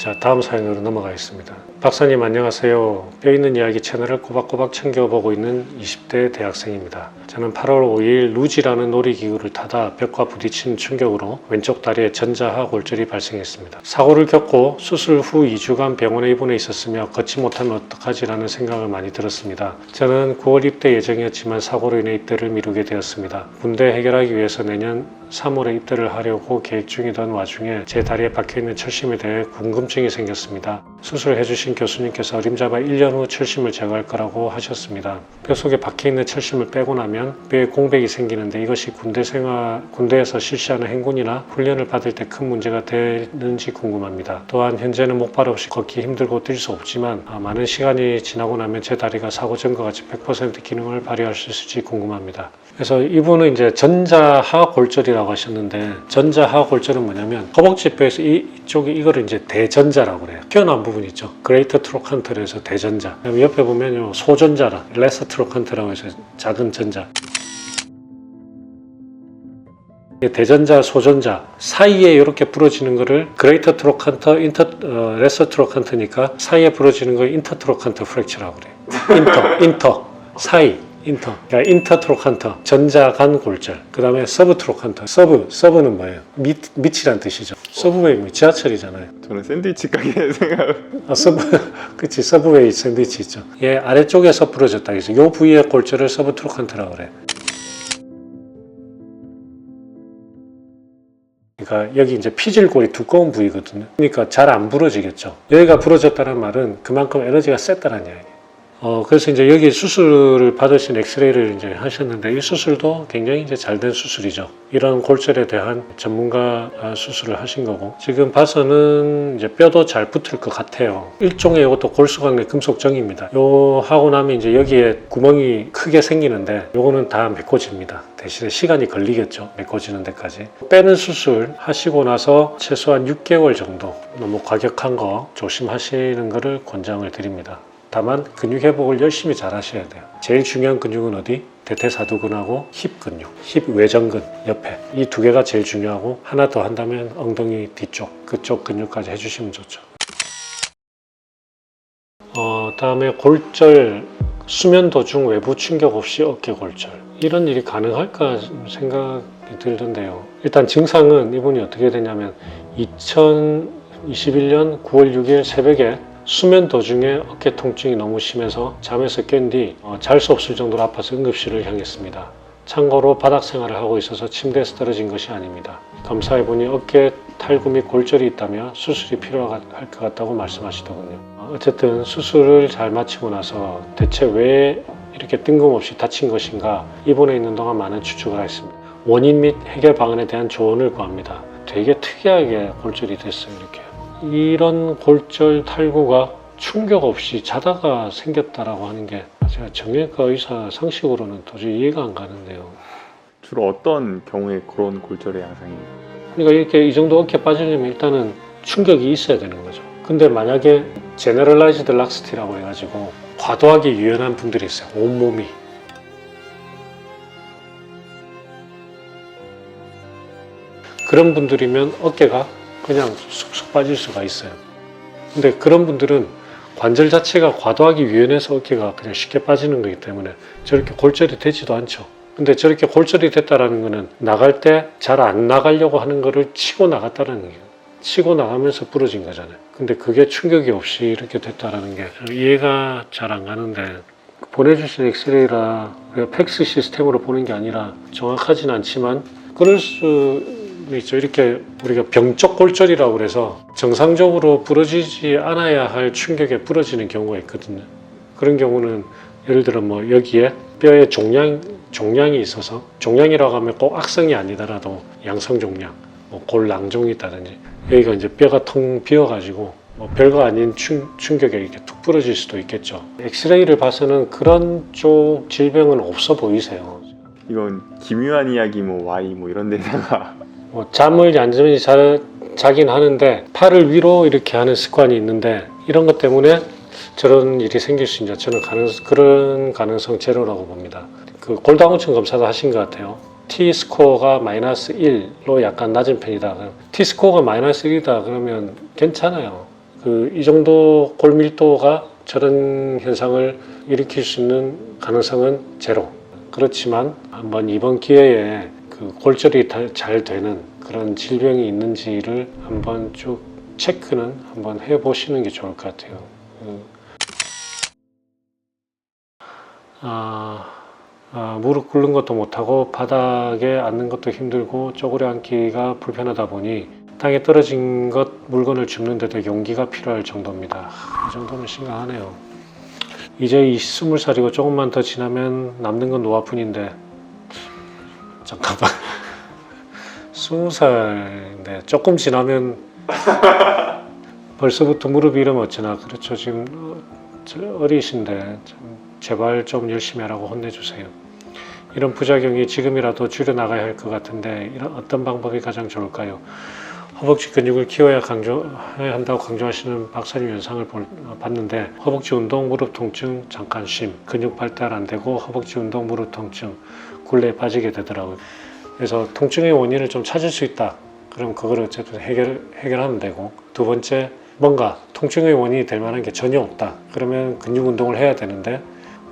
자, 다음 사연으로 넘어가겠습니다. 박사님 안녕하세요. 뼈있는 이야기 채널을 꼬박꼬박 챙겨보고 있는 20대 대학생입니다. 저는 8월 5일 루지라는 놀이기구를 타다 벽과 부딪힌 충격으로 왼쪽 다리에 전자하 골절이 발생했습니다. 사고를 겪고 수술 후 2주간 병원에 입원해 있었으며 걷지 못하면 어떡하지라는 생각을 많이 들었습니다. 저는 9월 입대 예정이었지만 사고로 인해 입대를 미루게 되었습니다. 문제 해결하기 위해서 내년 3월에 입대를 하려고 계획 중이던 와중에 제 다리에 박혀있는 철심에 대해 궁금증이 생겼습니다. 수술해주신 교수님께서 어림잡아 1년 후 철심을 제거할 거라고 하셨습니다. 뼈 속에 박혀있는 철심을 빼고 나면 뼈에 공백이 생기는데 이것이 군대에서 실시하는 행군이나 훈련을 받을 때 큰 문제가 되는지 궁금합니다. 또한 현재는 목발 없이 걷기 힘들고 뛸 수 없지만 많은 시간이 지나고 나면 제 다리가 사고 전과 같이 100% 기능을 발휘할 수 있을지 궁금합니다. 그래서 이분은 이제 전자하 골절이라고 하셨는데, 전자하 골절은 뭐냐면 허벅지뼈에서 이쪽이 이거를 이제 대전자라고 그래요. 튀어나온 부분 있죠. 그레이터 트로칸터를 해서 대전자. 옆에 보면요, 소전자라 레서 트로칸터라고 해서 작은 전자. 대전자, 소전자 사이에 이렇게 부러지는 거를 그레이터 트로칸터, 레서 트로칸터니까 사이에 부러지는 걸 인터 트로칸터 프랙처라고 그래요. 인터 사이. 그러니까 인터 트로칸터, 전자간 골절. 그 다음에 서브 트로칸터. 서브는 뭐예요? 밑이란 뜻이죠. 서브웨이, 지하철이잖아요. 저는 샌드위치 가게 생각. 그치, 서브웨이 샌드위치 있죠. 얘 아래쪽에서 부러졌다. 그래서 요 부위의 골절을 서브 트로칸터라고 그래요. 그러니까 여기 이제 피질골이 두꺼운 부위거든요. 그러니까 잘 안 부러지겠죠. 여기가 부러졌다는 말은 그만큼 에너지가 셌다는 이야기예요. 그래서 이제 여기 수술을 받으신 엑스레이를 이제 하셨는데, 이 수술도 굉장히 이제 잘된 수술이죠. 이런 골절에 대한 전문가 수술을 하신 거고, 지금 봐서는 이제 뼈도 잘 붙을 것 같아요. 일종의 이것도 골수광내 금속정입니다. 요 하고 나면 이제 여기에 구멍이 크게 생기는데, 요거는 다 메꿔집니다. 대신에 시간이 걸리겠죠. 메꿔지는 데까지. 빼는 수술 하시고 나서 최소한 6개월 정도 너무 과격한 거 조심하시는 거를 권장을 드립니다. 다만 근육 회복을 열심히 잘 하셔야 돼요. 제일 중요한 근육은 어디? 대퇴사두근하고 힙 근육, 힙 외전근 옆에. 이 두 개가 제일 중요하고, 하나 더 한다면 엉덩이 뒤쪽, 그쪽 근육까지 해주시면 좋죠. 다음에 골절, 수면 도중 외부 충격 없이 어깨 골절. 이런 일이 가능할까 생각이 들던데요. 일단 증상은 이분이 어떻게 되냐면 2021년 9월 6일 새벽에 수면 도중에 어깨 통증이 너무 심해서 잠에서 깬 뒤 잘 수 없을 정도로 아파서 응급실을 향했습니다. 참고로 바닥 생활을 하고 있어서 침대에서 떨어진 것이 아닙니다. 검사해보니 어깨 탈구 및 골절이 있다며 수술이 필요할 것 같다고 말씀하시더군요. 어쨌든 수술을 잘 마치고 나서 대체 왜 이렇게 뜬금없이 다친 것인가, 입원해 있는 동안 많은 추측을 했습니다. 원인 및 해결 방안에 대한 조언을 구합니다. 되게 특이하게 골절이 됐어요. 이렇게. 이런 골절 탈구가 충격 없이 자다가 생겼다라고 하는 게 제가 정형외과 의사 상식으로는 도저히 이해가 안 가는데요. 주로 어떤 경우에 그런 골절의 양상이? 그러니까 이렇게 이 정도 어깨 빠지려면 일단은 충격이 있어야 되는 거죠. 근데 만약에 제너럴라이즈드 락스티라고 해가지고 과도하게 유연한 분들이 있어요. 온몸이. 그런 분들이면 어깨가 그냥 쑥쑥 빠질 수가 있어요. 근데 그런 분들은 관절 자체가 과도하게 유연해서 어깨가 그냥 쉽게 빠지는 거기 때문에 저렇게 골절이 되지도 않죠. 근데 저렇게 골절이 됐다라는 거는 나갈 때 잘 안 나가려고 하는 거를 치고 나갔다는 거예요. 치고 나가면서 부러진 거잖아요. 근데 그게 충격이 없이 이렇게 됐다라는 게 이해가 잘 안 가는데, 보내주신 엑스레이라 팩스 시스템으로 보는 게 아니라 정확하진 않지만 그럴 수 있죠. 이렇게 우리가 병적 골절이라고 그래서 정상적으로 부러지지 않아야 할 충격에 부러지는 경우가 있거든요. 그런 경우는 예를 들어 뭐 여기에 뼈에 종양이 있어서, 종양이라고 하면 꼭 악성이 아니더라도 양성 종양, 뭐 골낭종이 있다든지, 여기가 이제 뼈가 텅 비어가지고 뭐 별거 아닌 충격에 이렇게 툭 부러질 수도 있겠죠. 엑스레이를 봐서는 그런 쪽 질병은 없어 보이세요. 이건 기묘한 이야기 뭐 Y 뭐 이런 데다가 뭐 잠을 얌전히 자긴 하는데 팔을 위로 이렇게 하는 습관이 있는데, 이런 것 때문에 저런 일이 생길 수 있냐, 저는 그런 가능성 제로라고 봅니다. 그 골다공증 검사도 하신 것 같아요. T스코어가 마이너스 1로 약간 낮은 편이다. T스코어가 마이너스 1이다 그러면 괜찮아요. 이 정도 골밀도가 저런 현상을 일으킬 수 있는 가능성은 제로. 그렇지만 한번 이번 기회에 그 골절이 잘 되는 그런 질병이 있는지를 한번 쭉 체크는 한번 해보시는 게 좋을 것 같아요. 무릎 꿇는 것도 못하고 바닥에 앉는 것도 힘들고 쪼그려 앉기가 불편하다 보니 땅에 떨어진 것 물건을 줍는데도 용기가 필요할 정도입니다. 이 정도면 심각하네요. 이제 20살이고 조금만 더 지나면 남는 건 노화뿐인데 잠깐만 20살인데 조금 지나면 벌써부터 무릎이 이러면 어쩌나. 그렇죠. 지금 어리신데 제발 좀 열심히 하라고 혼내주세요. 이런 부작용이 지금이라도 줄여나가야 할 것 같은데 이런 어떤 방법이 가장 좋을까요? 허벅지 근육을 키워야 한다고 강조하시는 박사님 영상을 봤는데 허벅지 운동, 무릎 통증, 잠깐 쉼, 근육 발달 안 되고 허벅지 운동, 무릎 통증, 굴레에 빠지게 되더라고요. 그래서 통증의 원인을 좀 찾을 수 있다. 그럼 그걸 어쨌든 해결하면 되고, 두 번째, 뭔가 통증의 원인이 될 만한 게 전혀 없다. 그러면 근육 운동을 해야 되는데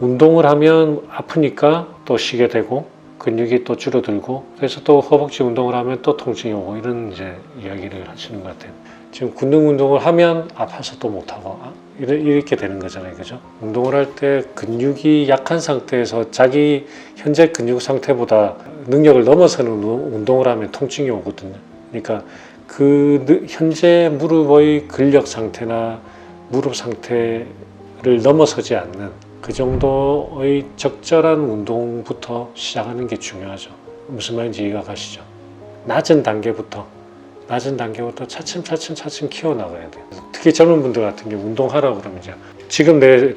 운동을 하면 아프니까 또 쉬게 되고 근육이 또 줄어들고, 그래서 또 허벅지 운동을 하면 또 통증이 오고, 이런 이제 이야기를 하시는 것 같아요. 지금 근육 운동을 하면 아파서 또 못하고 이렇게 되는 거잖아요. 그죠? 운동을 할 때 근육이 약한 상태에서 자기 현재 근육 상태보다 능력을 넘어서는 운동을 하면 통증이 오거든요. 그러니까 그 현재 무릎의 근력 상태나 무릎 상태를 넘어서지 않는 그 정도의 적절한 운동부터 시작하는 게 중요하죠. 무슨 말인지 이해가 가시죠? 낮은 단계부터 차츰 키워나가야 돼요. 특히 젊은 분들 같은 경우 운동하라고 그러면 이제 지금 내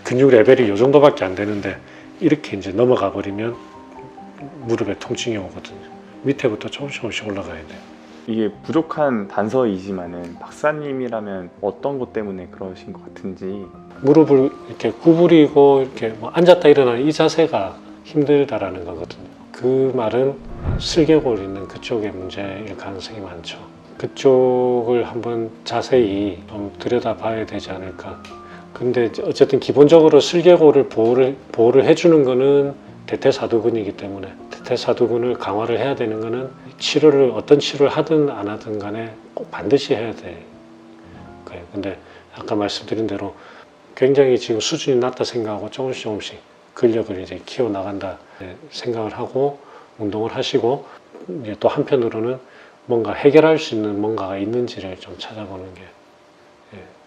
근육 레벨이 이 정도밖에 안 되는데 이렇게 이제 넘어가 버리면 무릎에 통증이 오거든요. 밑에부터 조금씩 올라가야 돼요. 이게 부족한 단서이지만은 박사님이라면 어떤 것 때문에 그러신 것 같은지. 무릎을 이렇게 구부리고 이렇게 뭐 앉았다 일어나는 이 자세가 힘들다라는 거거든요. 그 말은 슬개골 있는 그쪽에 문제일 가능성이 많죠. 그쪽을 한번 자세히 좀 들여다봐야 되지 않을까. 근데 어쨌든 기본적으로 슬개골을 보호를 해주는 거는 대퇴사두근이기 때문에 대퇴사두근을 강화를 해야 되는 거는 어떤 치료를 하든 안 하든 간에 꼭 반드시 해야 돼. 근데 아까 말씀드린 대로 굉장히 지금 수준이 낮다 생각하고 조금씩 근력을 이제 키워 나간다 생각을 하고 운동을 하시고, 이제 또 한편으로는 뭔가 해결할 수 있는 뭔가가 있는지를 좀 찾아보는 게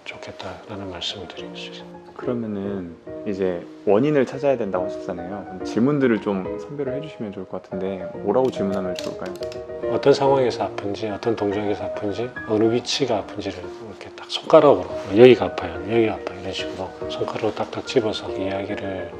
좋겠다라는 말씀을 드리겠습니다. 그러면은 이제 원인을 찾아야 된다고 하셨잖아요. 질문들을 좀 선별을 해주시면 좋을 것 같은데 뭐라고 질문하면 좋을까요? 어떤 상황에서 아픈지, 어떤 동작에서 아픈지, 어느 위치가 아픈지를 이렇게 딱 손가락으로 여기가 아파요, 여기가 아파요 이런 식으로 손가락으로 딱딱 집어서 이야기를